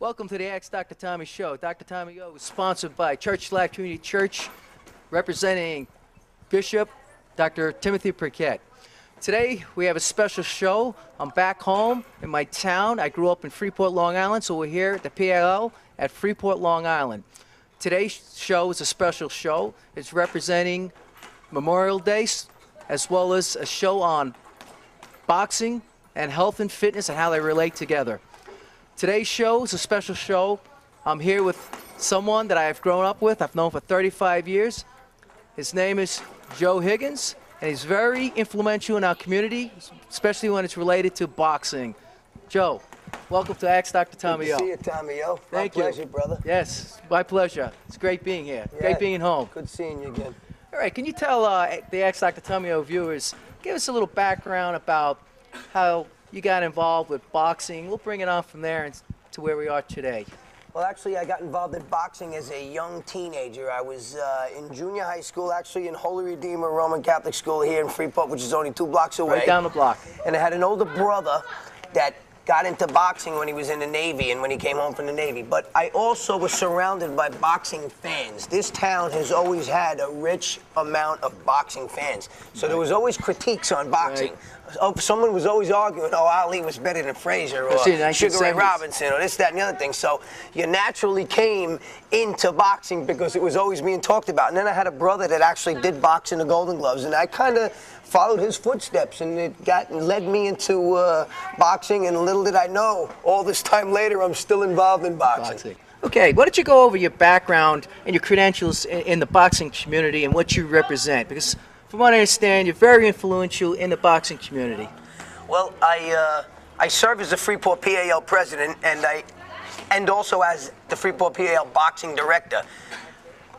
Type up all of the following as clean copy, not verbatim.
Welcome to the Ask Dr. Tommy Show. Dr. Tommy O is sponsored by Church Life Community Church, representing Bishop Dr. Timothy Burkett. Today, we have a special show. I'm back home in my town. I grew up in Freeport, Long Island, so we're here at the PLL at Freeport, Long Island. Today's show is a special show. It's representing Memorial Day, as well as a show on boxing and health and fitness and how they relate together. Today's show is a special show. I'm here with someone that I've grown up with. I've known for 35 years. His name is Joe Higgins, and he's very influential in our community, especially when it's related to boxing. Joe, welcome to Ask Dr. Tommy O. Good to see you, Tommy O. Thank you. My pleasure, brother. Yes, my pleasure. It's great being here. Yeah, great being home. Good seeing you again. All right, can you tell the Ask Dr. Tommy O viewers, give us a little background about how you got involved with boxing? We'll bring it on from there to where we are today. Well, actually, I got involved in boxing as a young teenager. I was in junior high school, actually in Holy Redeemer Roman Catholic School here in Freeport, which is only 2 blocks away. Right down the block. And I had an older brother that got into boxing when he was in the Navy and when he came home from the Navy. But I also was surrounded by boxing fans. This town has always had a rich amount of boxing fans. So there was always critiques on boxing. Right. Oh, someone was always arguing, oh, Ali was better than Frazier, or Sugar Ray Robinson, or this, that, and the other thing. So you naturally came into boxing because it was always being talked about. And then I had a brother that actually did box in the Golden Gloves, and I kind of followed his footsteps, and it led me into boxing. And little did I know, all this time later, I'm still involved in boxing. Okay, why don't you go over your background and your credentials in the boxing community and what you represent? Because from what I understand, you're very influential in the boxing community. Well, I serve as the Freeport PAL president, and also as the Freeport PAL boxing director.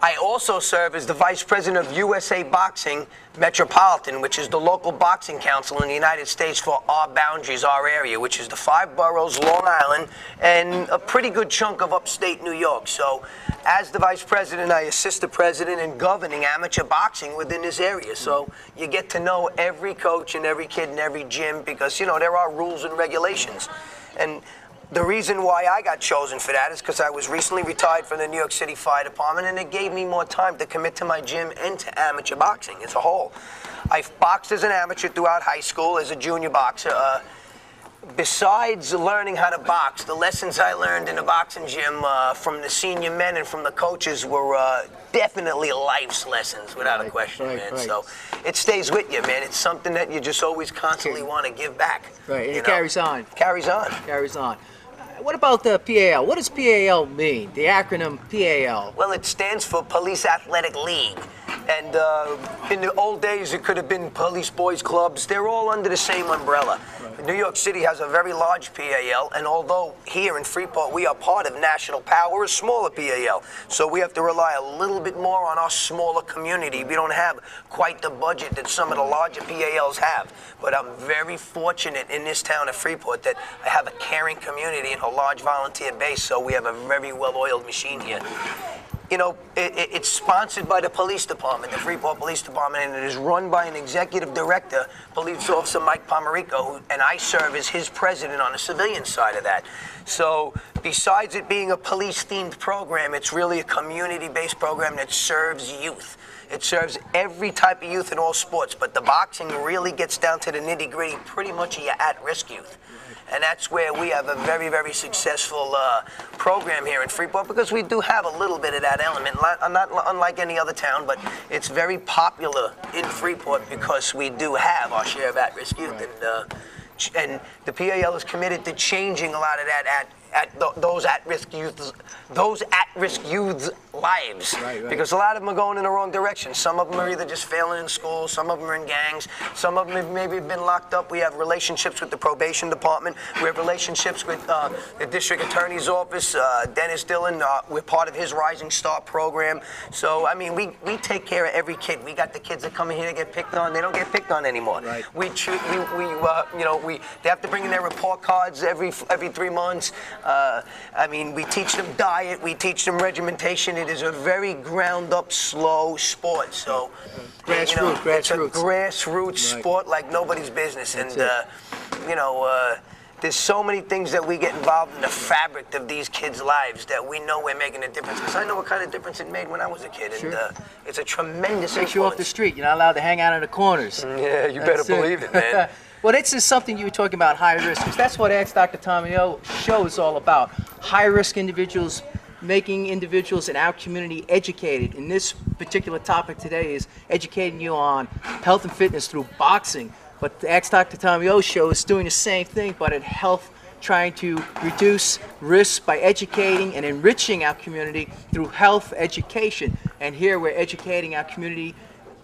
I also serve as the vice president of USA Boxing Metropolitan, which is the local boxing council in the United States for our boundaries, our area, which is the 5 boroughs, Long Island, and a pretty good chunk of upstate New York. So as the vice president, I assist the president in governing amateur boxing within this area. So you get to know every coach and every kid in every gym because, you know, there are rules and regulations. And the reason why I got chosen for that is because I was recently retired from the New York City Fire Department, and it gave me more time to commit to my gym and to amateur boxing as a whole. I've boxed as an amateur throughout high school, as a junior boxer. Besides learning how to box, the lessons I learned in the boxing gym from the senior men and from the coaches were definitely life's lessons, without a question, man. Right. So it stays with you, man. It's something that you just always constantly want to give back. Right, and it carries on. Carries on. Carries on. What about the PAL? What does PAL mean, the acronym PAL? Well, it stands for Police Athletic League. And in the old days, it could have been police boys clubs. They're all under the same umbrella. Right. New York City has a very large PAL, and although here in Freeport we are part of National Power, we're a smaller PAL. So we have to rely a little bit more on our smaller community. We don't have quite the budget that some of the larger PALs have. But I'm very fortunate in this town of Freeport that I have a caring community and a large volunteer base, so we have a very well-oiled machine here. You know, it's sponsored by the police department, the Freeport Police Department, and it is run by an executive director, Police Officer Mike Pomerico, and I serve as his president on the civilian side of that. So besides it being a police-themed program, it's really a community-based program that serves youth. It serves every type of youth in all sports, but the boxing really gets down to the nitty-gritty, pretty much of your at-risk youth. And that's where we have a very, very successful program here in Freeport, because we do have a little bit of that element, not unlike any other town, but it's very popular in Freeport because we do have our share of at-risk youth. Right. And the PAL is committed to changing a lot of that those at-risk youths' lives. Right. Because a lot of them are going in the wrong direction. Some of them are either just failing in school, some of them are in gangs, some of them have maybe been locked up. We have relationships with the probation department. We have relationships with the district attorney's office, Dennis Dillon. We're part of his Rising Star program. So, I mean, we take care of every kid. We got the kids that come in here to get picked on. They don't get picked on anymore. Right. They have to bring in their report cards every 3 months. I mean, we teach them diet, we teach them regimentation. It is a very ground-up, slow sport. So, it's a grassroots sport like nobody's business. And there's so many things that we get involved in the fabric of these kids' lives that we know we're making a difference. Because I know what kind of difference it made when I was a kid. Sure. And it's a tremendous Takes you off the street. You're not allowed to hang out in the corners. Yeah, you better believe it, man. Well, this is something you were talking about, high risk, because that's what Ask Dr. Tommy O show is all about. High risk individuals, making individuals in our community educated. And this particular topic today is educating you on health and fitness through boxing. But the Ask Dr. Tommy O show is doing the same thing, but in health, trying to reduce risks by educating and enriching our community through health education. And here we're educating our community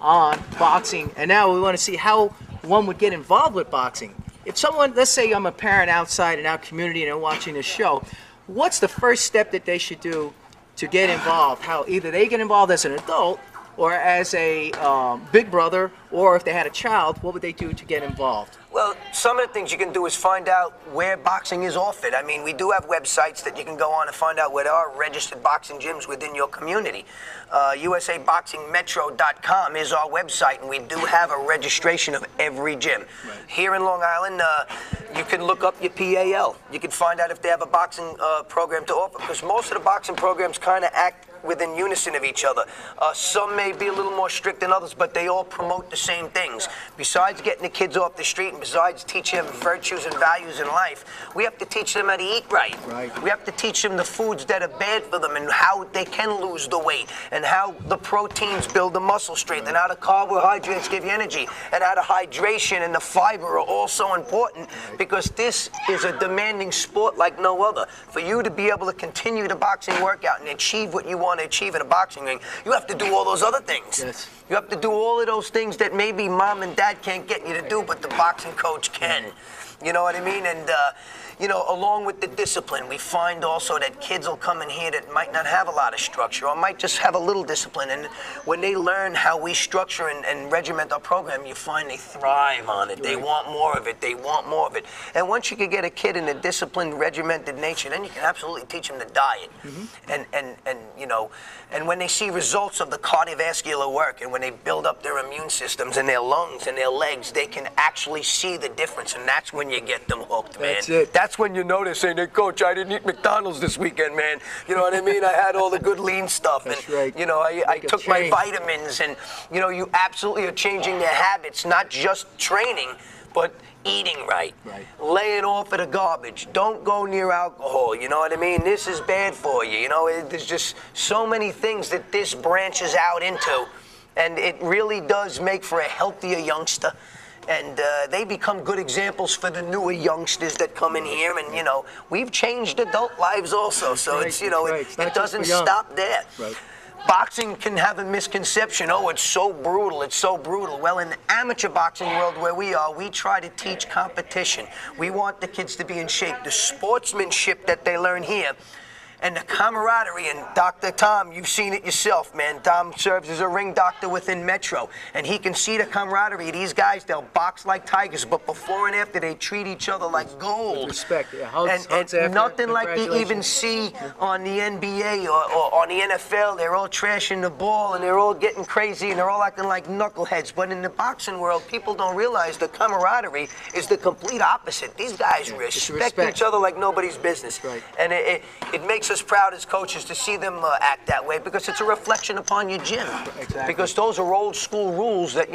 on boxing. And now we want to see how one would get involved with boxing. If someone, let's say I'm a parent outside in our community and they're watching this show, what's the first step that they should do to get involved? How either they get involved as an adult or as a big brother, or if they had a child, what would they do to get involved? Well, some of the things you can do is find out where boxing is offered. I mean, we do have websites that you can go on and find out where there are registered boxing gyms within your community. USABoxingMetro.com is our website, and we do have a registration of every gym. Right. Here in Long Island, you can look up your PAL. You can find out if they have a boxing program to offer, because most of the boxing programs kind of act within unison of each other. Some may be a little more strict than others, but they all promote the same things. Besides getting the kids off the street and besides teaching them virtues and values in life, we have to teach them how to eat right. We have to teach them the foods that are bad for them and how they can lose the weight and how the proteins build the muscle strength and how the carbohydrates give you energy and how the hydration and the fiber are all so important, because this is a demanding sport like no other. For you to be able to continue the boxing workout and achieve what you want to achieve in a boxing ring, you have to do all those other things. Yes. You have to do all of those things that maybe mom and dad can't get you to do, but the boxing coach can. You know what I mean? And, you know, along with the discipline, we find also that kids will come in here that might not have a lot of structure or might just have a little discipline. And when they learn how we structure and regiment our program, you find they thrive on it. They want more of it. They want more of it. And once you can get a kid in a disciplined, regimented nature, then you can absolutely teach them the diet. And you know, and when they see results of the cardiovascular work and when they build up their immune systems and their lungs and their legs, they can actually see the difference. And that's when you get them hooked, man. That's it. That's when you know they're saying, hey, coach, I didn't eat McDonald's this weekend, man. You know what I mean? I had all the good lean stuff. That's and, right. you know, I took my vitamins. And, you know, you absolutely are changing their habits, not just training, but eating right. Laying off of the garbage. Don't go near alcohol. You know what I mean? This is bad for you. You know, there's just so many things that this branches out into. And it really does make for a healthier youngster. And they become good examples for the newer youngsters that come in here. And, you know, we've changed adult lives also. So it's, you know, it doesn't stop there. Boxing can have a misconception. Oh, it's so brutal. It's so brutal. Well, in the amateur boxing world where we are, we try to teach competition. We want the kids to be in shape. The sportsmanship that they learn here and the camaraderie, and Dr. Tom, you've seen it yourself, man. Tom serves as a ring doctor within Metro, and he can see the camaraderie. These guys, they'll box like tigers, but before and after, they treat each other like gold. With respect. Yeah, hugs after. Nothing like you even see on the NBA or on the NFL. They're all trashing the ball, and they're all getting crazy, and they're all acting like knuckleheads. But in the boxing world, people don't realize the camaraderie is the complete opposite. These guys respect each other like nobody's business. And it makes us proud as coaches to see them act that way, because it's a reflection upon your gym. Because those are old school rules that